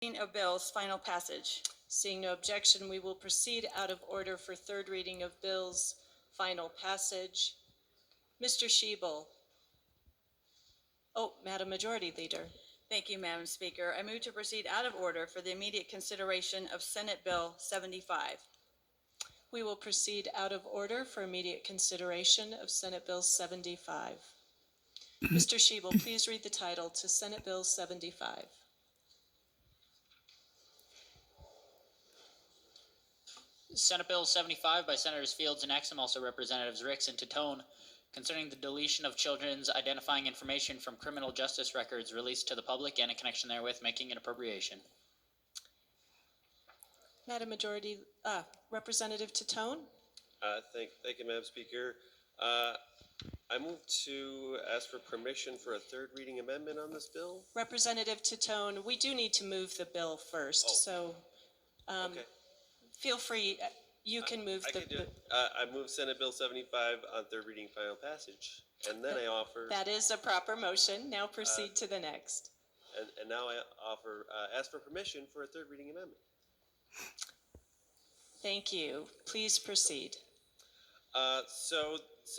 Of bills, final passage. Seeing no objection, we will proceed out of order for third reading of bills, final passage. Mr. Schiebel. Oh, Madam Majority Leader. Thank you, Madam Speaker. I move to proceed out of order for the immediate consideration of Senate Bill 75. We will proceed out of order for immediate consideration of Senate Bill 75. Mr. Schiebel, please read the title to Senate Bill 75. Senate Bill 75 by Senators Fields and Exum, also Representatives Ricks and Titone, concerning the deletion of children's identifying information from criminal justice records released to the public and in connection therewith making an appropriation. Madam Majority, Representative Titone. Thank you, Madam Speaker. I move to ask for permission for a third reading amendment on this bill. Representative Titone, we do need to move the bill first, so Okay. feel free. You can move I can do it. I move Senate Bill 75 on third reading, final passage, and then I offer. That is a proper motion. Now proceed to the next. And now I offer ask for permission for a third reading amendment. Thank you. Please proceed. So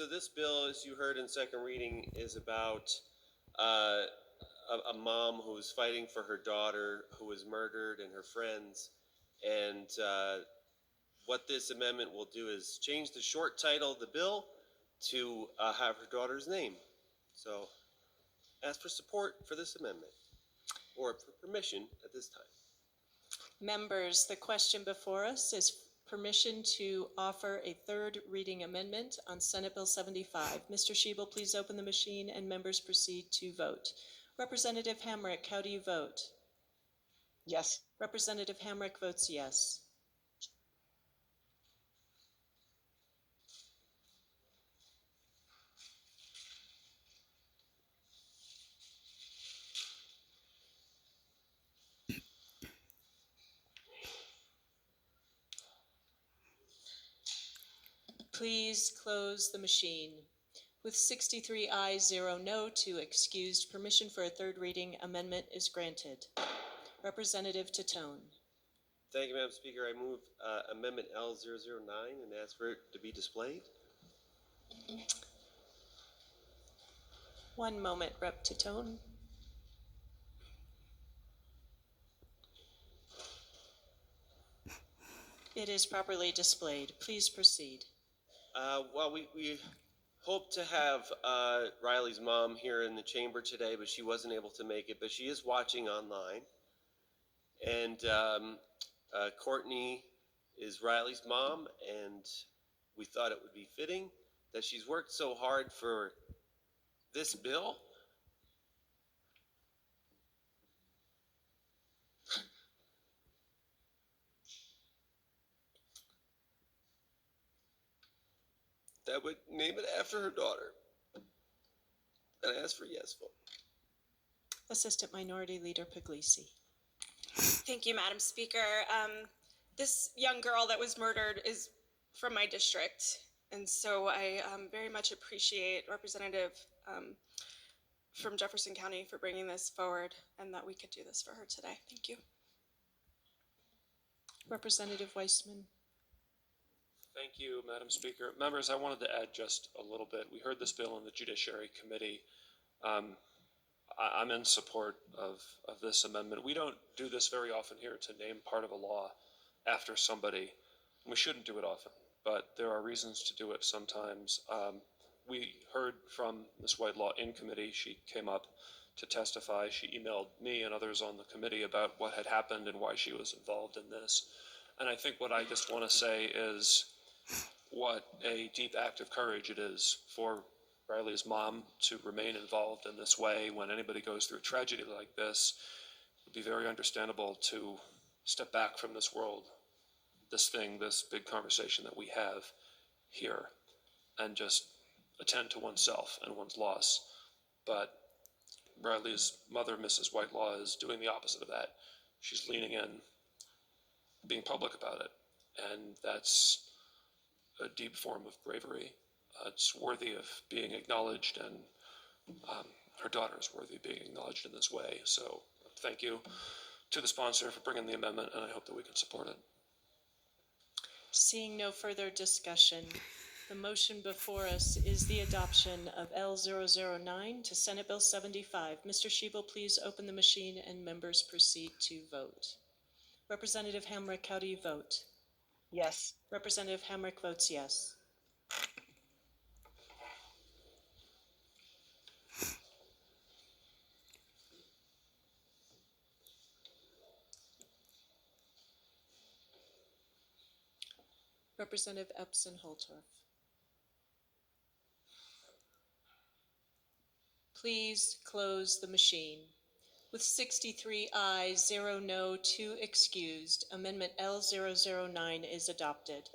this bill, as you heard in second reading, is about a mom who was fighting for her daughter who was murdered and her friends. And what this amendment will do is change the short title of the bill to have her daughter's name. So ask for support for this amendment, or for permission at this time. Members, the question before us is permission to offer a third reading amendment on Senate Bill 75. Mr. Schiebel, please open the machine and members proceed to vote. Representative Hamrick, how do you vote? Yes. Representative Hamrick votes yes. Please close the machine. With 63 ayes, 0 no, 2 excused, permission for a third reading amendment is granted. Representative Titone. Thank you, Madam Speaker. I move Amendment L009 and ask for it to be displayed. One moment, Rep. Titone. It is properly displayed. Please proceed. Well, we hope to have Riley's mom here in the chamber today, but she wasn't able to make it, but she is watching online. And Courtney is Riley's mom, and we thought it would be fitting that she's worked so hard for this bill. That would name it after her daughter. And I ask for a yes vote. Assistant Minority Leader Puglisi. Thank you, Madam Speaker. This young girl that was murdered is from my district, and so I very much appreciate Representative from Jefferson County for bringing this forward and that we could do this for her today. Thank you. Representative Weissman. Thank you, Madam Speaker. Members, I wanted to add just a little bit. We heard this bill in the Judiciary Committee. I'm in support of this amendment. We don't do this very often here, to name part of a law after somebody. We shouldn't do it often, but there are reasons to do it sometimes. We heard from Ms. Whitelaw in committee. She came up to testify. She emailed me and others on the committee about what had happened and why she was involved in this. And I think what I just want to say is what a deep act of courage it is for Riley's mom to remain involved in this way. When anybody goes through a tragedy like this, it would be very understandable to step back from this world, this big conversation that we have here, and just attend to oneself and one's loss. But Riley's mother, Mrs. Whitelaw, is doing the opposite of that. She's leaning in, being public about it, and that's a deep form of bravery. It's worthy of being acknowledged, and her daughter is worthy of being acknowledged in this way. So thank you. to the sponsor for bringing the amendment, and I hope that we can support it. Seeing no further discussion, the motion before us is the adoption of L009 to Senate Bill 75. Mr. Shebel, please open the machine and members proceed to vote. Representative Hamrick, how do you vote? Yes. Representative Hamrick votes yes. Representative Epson-Holtorf. Please close the machine. With 63 ayes, 0 no, 2 excused, Amendment L009 is adopted.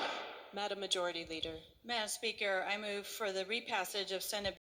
Madam Majority Leader. Madam Speaker, I move for the repassage of Senate